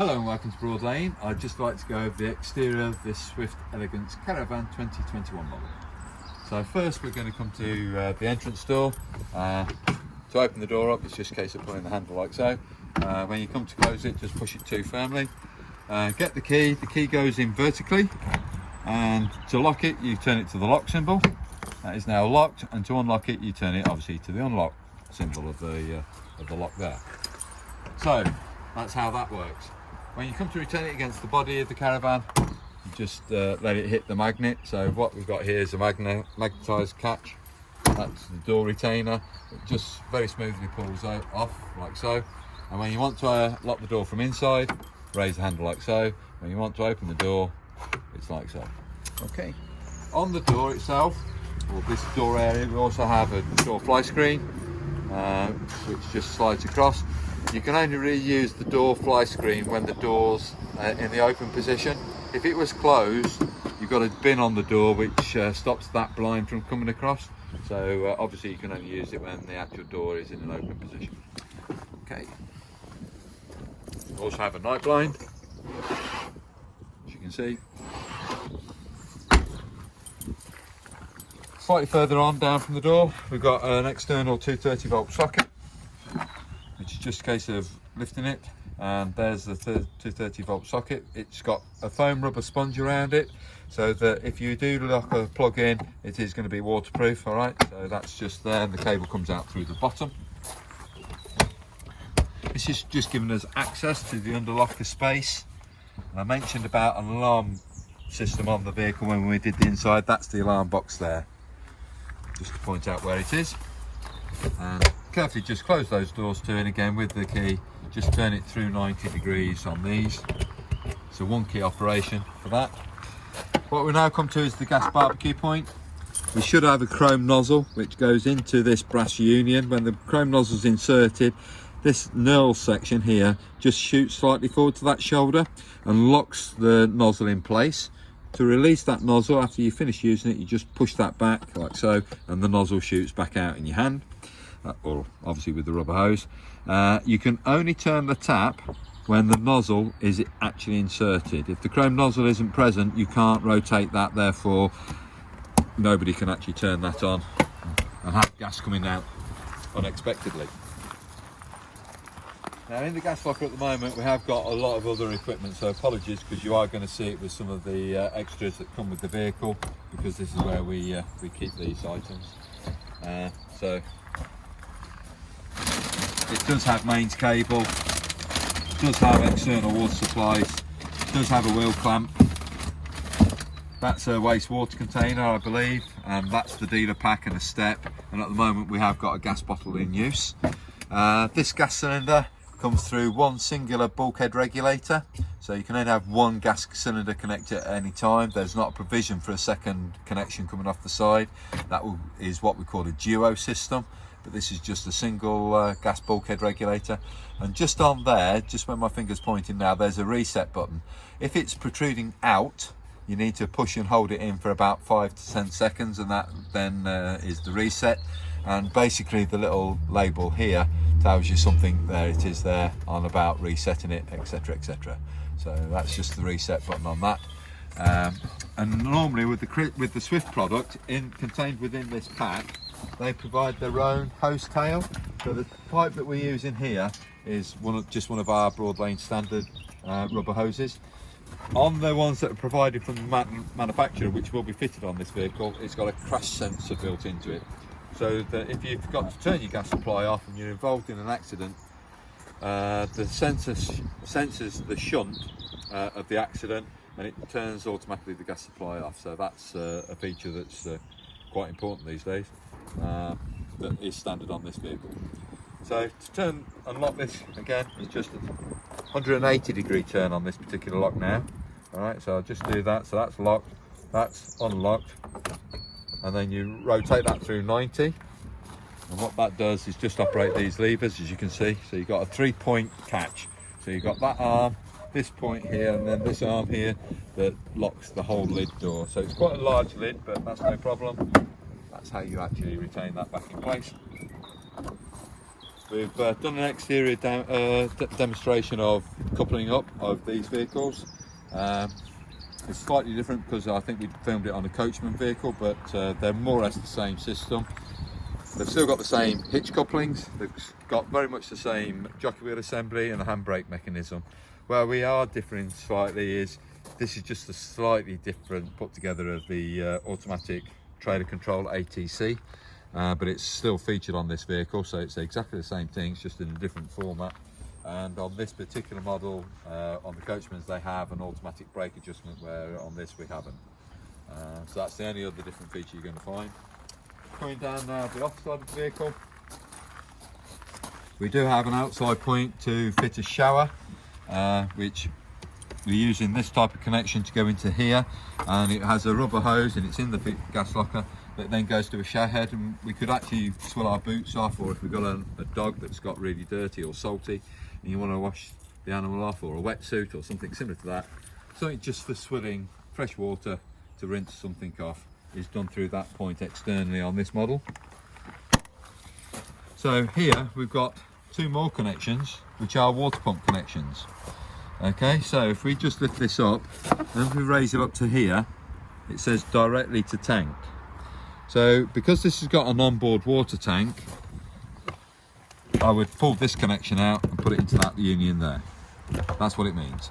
Hello and welcome to Broadlane. I'd just like to go over the exterior of this Swift Elegance Caravan 2021 model. So first we're going to come to the entrance door. To open the door up, it's just a case of pulling the handle like so. When you come to close it, just push it to firmly. Get the key goes in vertically, and to lock it you turn it to the lock symbol. That is now locked, and to unlock it you turn it obviously to the unlock symbol of the lock there. So that's how that works. When you come to return it against the body of the caravan, you just let it hit the magnet. So what we've got here is a magnetised catch. That's the door retainer. It just very smoothly pulls off like so. And when you want to lock the door from inside, raise the handle like so. When you want to open the door, it's like so. Okay. On the door itself, or this door area, we also have a door fly screen, which just slides across. You can only really use the door fly screen when the door's in the open position. If it was closed, you've got a bin on the door which stops that blind from coming across. So obviously you can only use it when the actual door is in an open position. Okay. We also have a night blind, as you can see. Slightly further on down from the door, we've got an external 230-volt socket, which is just a case of lifting it, and there's the 230-volt socket. It's got a foam rubber sponge around it, so that if you do lock a plug in, it is going to be waterproof. All right, so that's just there, and the cable comes out through the bottom. This is just giving us access to the underlocker space. I mentioned about an alarm system on the vehicle when we did the inside. That's the alarm box there, just to point out where it is. And carefully just close those doors to, and again with the key just turn it through 90 degrees on these. It's a one key operation for that. What we now come to is the gas barbecue point. We should have a chrome nozzle which goes into this brass union. When the chrome nozzle is inserted, this knurl section here just shoots slightly forward to that shoulder and locks the nozzle in place. To release that nozzle after you finish using it, you just push that back like so, and the nozzle shoots back out in your hand, or obviously with the rubber hose. You can only turn the tap when the nozzle is actually inserted. If the chrome nozzle isn't present, you can't rotate that, therefore nobody can actually turn that on and have gas coming out unexpectedly. Now in the gas locker at the moment we have got a lot of other equipment, so apologies because you are going to see it with some of the extras that come with the vehicle, because this is where we keep these items. So it does have mains cable, it does have external water supplies, it does have a wheel clamp. That's a wastewater container, I believe, and that's the dealer pack and a step, and at the moment we have got a gas bottle in use. This gas cylinder comes through one singular bulkhead regulator, so you can only have one gas cylinder connected at any time. There's not a provision for a second connection coming off the side. That is what we call a duo system, but this is just a single gas bulkhead regulator. And just on there, just where my finger's pointing now, there's a reset button. If it's protruding out, you need to push and hold it in for about 5 to 10 seconds, and that then is the reset. And basically the little label here tells you something, there it is there, on about resetting it, etc, etc. So that's just the reset button on that. And normally with the Swift product contained within this pack, they provide their own hose tail. So the pipe that we use in here is just one of our Broadlane standard rubber hoses. On the ones that are provided from the manufacturer, which will be fitted on this vehicle, it's got a crash sensor built into it, so that if you've got to turn your gas supply off and you're involved in an accident, the sensor senses the shunt of the accident, and it turns automatically the gas supply off. So that's a feature that's quite important these days, that is standard on this vehicle. So to unlock this again, it's just a 180 degree turn on this particular lock now. Alright, so I'll just do that. So that's locked, that's unlocked, and then you rotate that through 90, and what that does is just operate these levers, as you can see. So you've got a 3-point catch, so you've got that arm, this point here, and then this arm here that locks the whole lid door. So it's quite a large lid, but that's no problem. That's how you actually retain that back in place. We've done an exterior demonstration of coupling up of these vehicles. It's slightly different because I think we filmed it on a coachman vehicle, but they're more or less the same system. They've still got the same hitch couplings, they've got very much the same jockey wheel assembly and the handbrake mechanism. Where we are differing slightly is this is just a slightly different put together of the automatic trailer control ATC, but it's still featured on this vehicle, so it's exactly the same thing, it's just in a different format. And on this particular model, on the Coachmans, they have an automatic brake adjustment, where on this we haven't. So that's the only other different feature you're going to find. Coming down now the offside of the vehicle, we do have an outside point to fit a shower, which we're using this type of connection to go into here, and it has a rubber hose and it's in the gas locker that then goes to a shower head, and we could actually swill our boots off, or if we've got a dog that's got really dirty or salty and you want to wash the animal off, or a wetsuit or something similar to that, something just for swilling fresh water to rinse something off, is done through that point externally on this model. So here we've got two more connections which are water pump connections. Okay, so if we just lift this up and if we raise it up to here, it says directly to tank. So because this has got an onboard water tank, I would pull this connection out and put it into that union there. That's what it means.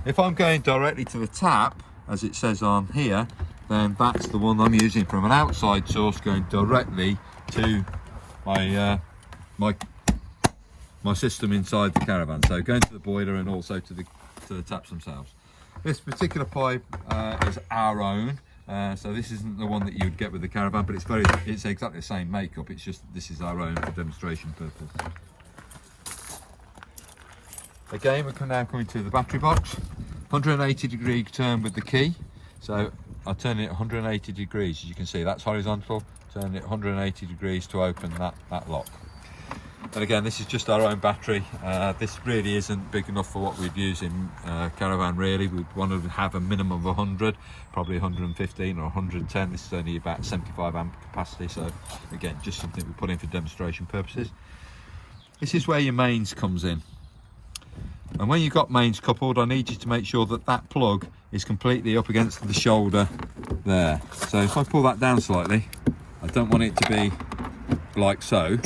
If I'm going directly to the tap, as it says on here, then that's the one I'm using from an outside source going directly to my my system inside the caravan. So going to the boiler and also to the taps themselves. This particular pipe is our own. So this isn't the one that you'd get with the caravan, but it's exactly the same makeup. It's just this is our own for demonstration purpose. Again, we're now coming to the battery box. 180 degree turn with the key. So I'll turn it 180 degrees. As you can see, that's horizontal. Turn it 180 degrees to open that lock. And again, this is just our own battery. This really isn't big enough for what we'd use in caravan really. We'd want to have a minimum of 100, probably 115 or 110. This is only about 75 amp capacity, so again, just something we put in for demonstration purposes. This is where your mains comes in. And when you've got mains coupled, I need you to make sure that that plug is completely up against the shoulder there. So if I pull that down slightly, I don't want it to be like so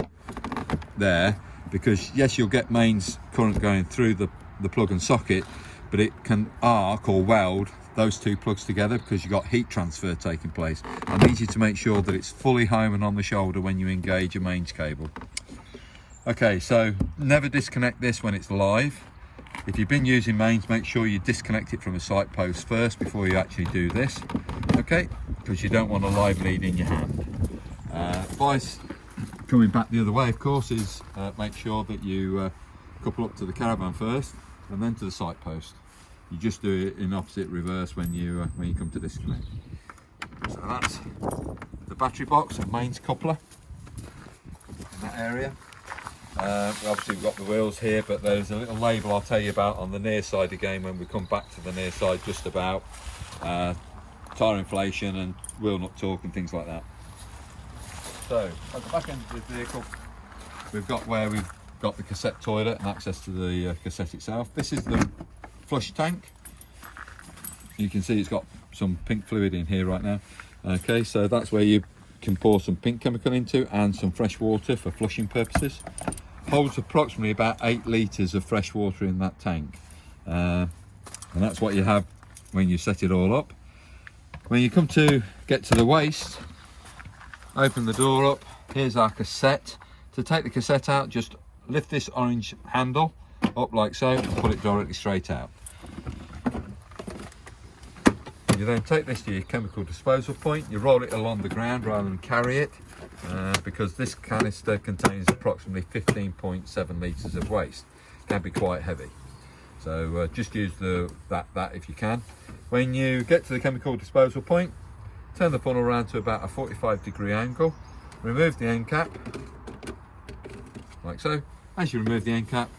there, because yes, you'll get mains current going through the plug and socket, but it can arc or weld those two plugs together because you've got heat transfer taking place. I need you to make sure that it's fully home and on the shoulder when you engage your mains cable. Okay, so never disconnect this when it's live. If you've been using mains, make sure you disconnect it from a sight post first before you actually do this, okay, because you don't want a live lead in your hand. Advice coming back the other way, of course, is make sure that you couple up to the caravan first and then to the sight post. You just do it in opposite reverse when you come to disconnect. So that's the battery box and mains coupler in that area. Obviously we've got the wheels here, but there's a little label I'll tell you about on the near side again when we come back to the near side, just about tyre inflation and wheel nut torque and things like that. So at the back end of the vehicle, we've got where we've got the cassette toilet and access to the cassette itself. This is the flush tank. You can see it's got some pink fluid in here right now. Okay, so that's where you can pour some pink chemical into and some fresh water for flushing purposes. Holds approximately about 8 litres of fresh water in that tank, and that's what you have when you set it all up. When you come to get to the waste, open the door up. Here's our cassette. To take the cassette out, just lift this orange handle up like so and pull it directly straight out. You then take this to your chemical disposal point. You roll it along the ground rather than carry it, because this canister contains approximately 15.7 litres of waste. It can be quite heavy, so just use that if you can. When you get to the chemical disposal point, turn the funnel around to about a 45-degree angle, remove the end cap like so. As you remove the end cap,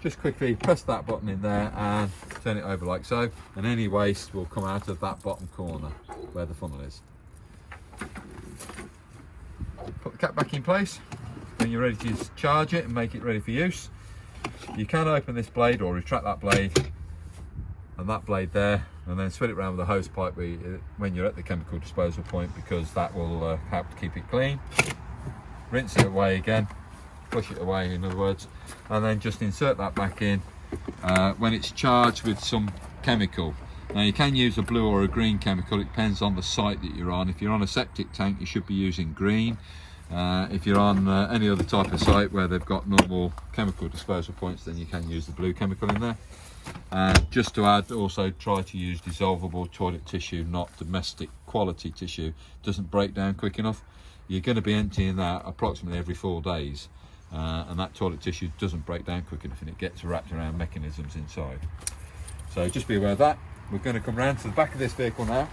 just quickly press that button in there and turn it over like so, and any waste will come out of that bottom corner where the funnel is. Put the cap back in place, when you're ready to charge it and make it ready for use, you can open this blade or retract that blade and that blade there, and then swing it around with a hose pipe when you're at the chemical disposal point, because that will help to keep it clean. Rinse it away again, flush it away in other words, and then just insert that back in when it's charged with some chemical. Now you can use a blue or a green chemical, it depends on the site that you're on. If you're on a septic tank, you should be using green. If you're on any other type of site where they've got normal chemical disposal points, then you can use the blue chemical in there. Just to add, also try to use dissolvable toilet tissue, not domestic quality tissue. It doesn't break down quick enough. You're going to be emptying that approximately every 4 days, and that toilet tissue doesn't break down quick enough and it gets wrapped around mechanisms inside. So just be aware of that. We're going to come round to the back of this vehicle now.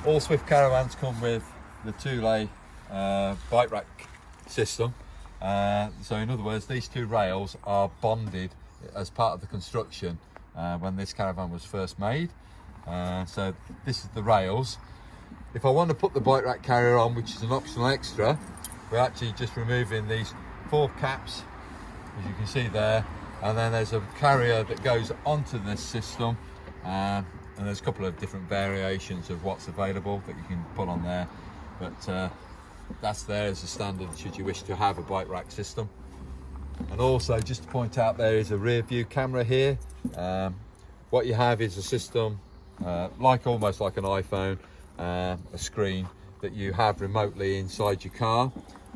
All Swift caravans come with the 2-lay bike rack system. So in other words, these 2 rails are bonded as part of the construction when this caravan was first made. So this is the rails. If I want to put the bike rack carrier on, which is an optional extra, we're actually just removing these 4 caps, as you can see there, and then there's a carrier that goes onto this system, and there's a couple of different variations of what's available that you can put on there, but that's there as a standard should you wish to have a bike rack system. And also, just to point out, there is a rear view camera here. What you have is a system almost like an iPhone, a screen that you have remotely inside your car,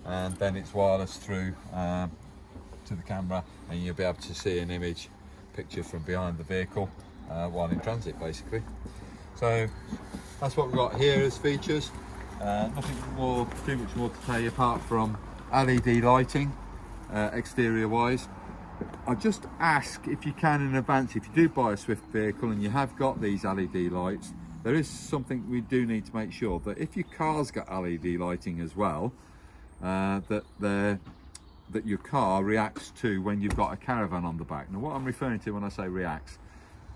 and then it's wireless through to the camera, and you'll be able to see an image picture from behind the vehicle while in transit basically. So that's what we've got here as features. Nothing too much more to tell you apart from LED lighting exterior wise. I just ask, if you can in advance, if you do buy a Swift vehicle and you have got these LED lights, there is something we do need to make sure that if your car's got LED lighting as well, that your car reacts to when you've got a caravan on the back. Now what I'm referring to when I say reacts,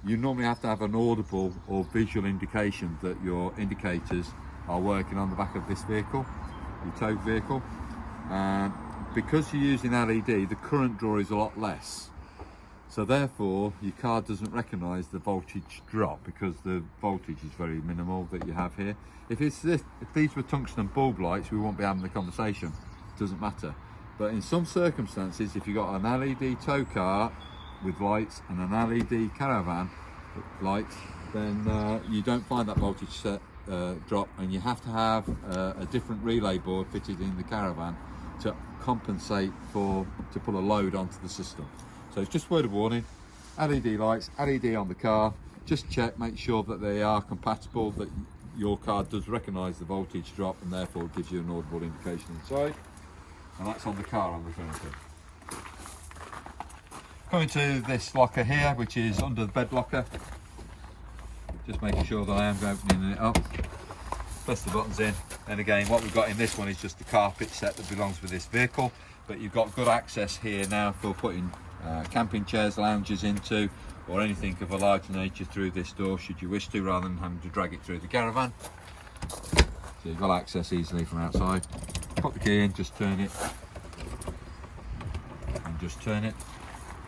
you normally have to have an audible or visual indication that your indicators are working on the back of this vehicle, your towed vehicle. Because you're using LED, the current draw is a lot less. So therefore, your car doesn't recognise the voltage drop because the voltage is very minimal that you have here. If these were tungsten bulb lights, we won't be having the conversation. It doesn't matter. But in some circumstances, if you've got an LED tow car with lights and an LED caravan light, then you don't find that voltage set drop, and you have to have a different relay board fitted in the caravan to compensate to put a load onto the system. So it's just a word of warning, LED lights, LED on the car, just check, make sure that they are compatible, that your car does recognise the voltage drop and therefore it gives you an audible indication inside. And that's on the car I'm referring to. Coming to this locker here, which is under the bed locker. Just making sure that I am opening it up. Press the buttons in, and again what we've got in this one is just the carpet set that belongs with this vehicle, but you've got good access here now for putting camping chairs, lounges into, or anything of a large nature through this door should you wish to, rather than having to drag it through the caravan. So you've got access easily from outside. Put the key in, just turn it, and just turn it,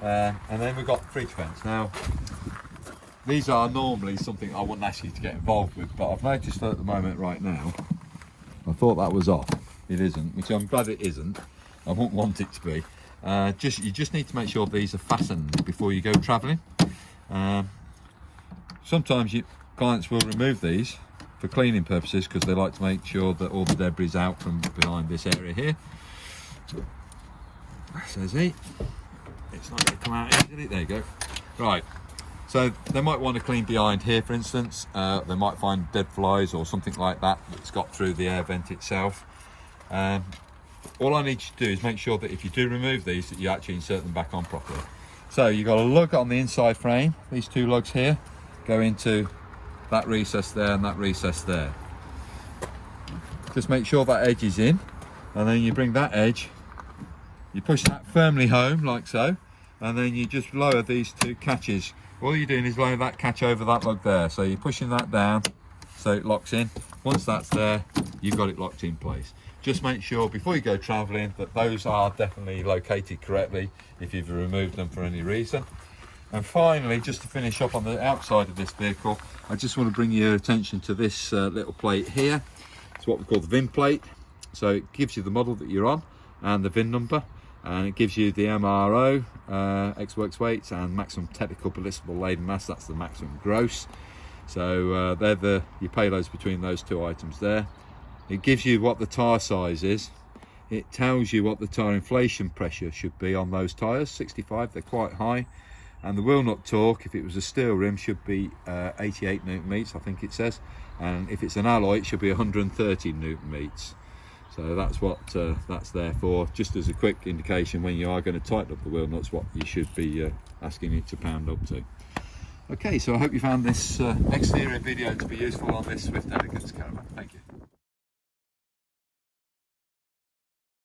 and then we've got fridge vents. Now these are normally something I wouldn't ask you to get involved with, but I've noticed that at the moment right now, I thought that was off. It isn't, which I'm glad it isn't. I wouldn't want it to be. You just need to make sure these are fastened before you go travelling. Sometimes clients will remove these for cleaning purposes because they like to make sure that all the debris is out from behind this area here. Says he. It's not going to come out easily. There you go. Right. So they might want to clean behind here, for instance. They might find dead flies or something like that that's got through the air vent itself. All I need you to do is make sure that if you do remove these, that you actually insert them back on properly. So you've got a lug on the inside frame. These 2 lugs here go into that recess there and that recess there. Just make sure that edge is in, and then you bring that edge, you push that firmly home like so, and then you just lower these 2 catches. All you're doing is lower that catch over that lug there, so you're pushing that down so it locks in. Once that's there, you've got it locked in place. just make sure before you go travelling that those are definitely located correctly if you've removed them for any reason. And finally, just to finish up on the outside of this vehicle, I just want to bring your attention to this little plate here. It's what we call the VIN plate. So it gives you the model that you're on and the VIN number, and it gives you the MRO, ex-works weights, and maximum technical permissible laden mass. That's the maximum gross. So they're your payloads between those two items there. It gives you what the tyre size is. It tells you what the tyre inflation pressure should be on those tyres, 65, they're quite high. And the wheel nut torque, if it was a steel rim, should be 88 newton meters, I think it says. And if it's an alloy, it should be 130 newton meters. So that's what that's there for, just as a quick indication when you are going to tighten up the wheel nuts, what you should be asking it to pound up to. Okay, so I hope you found this exterior video to be useful on this Swift Elegance caravan. Thank you.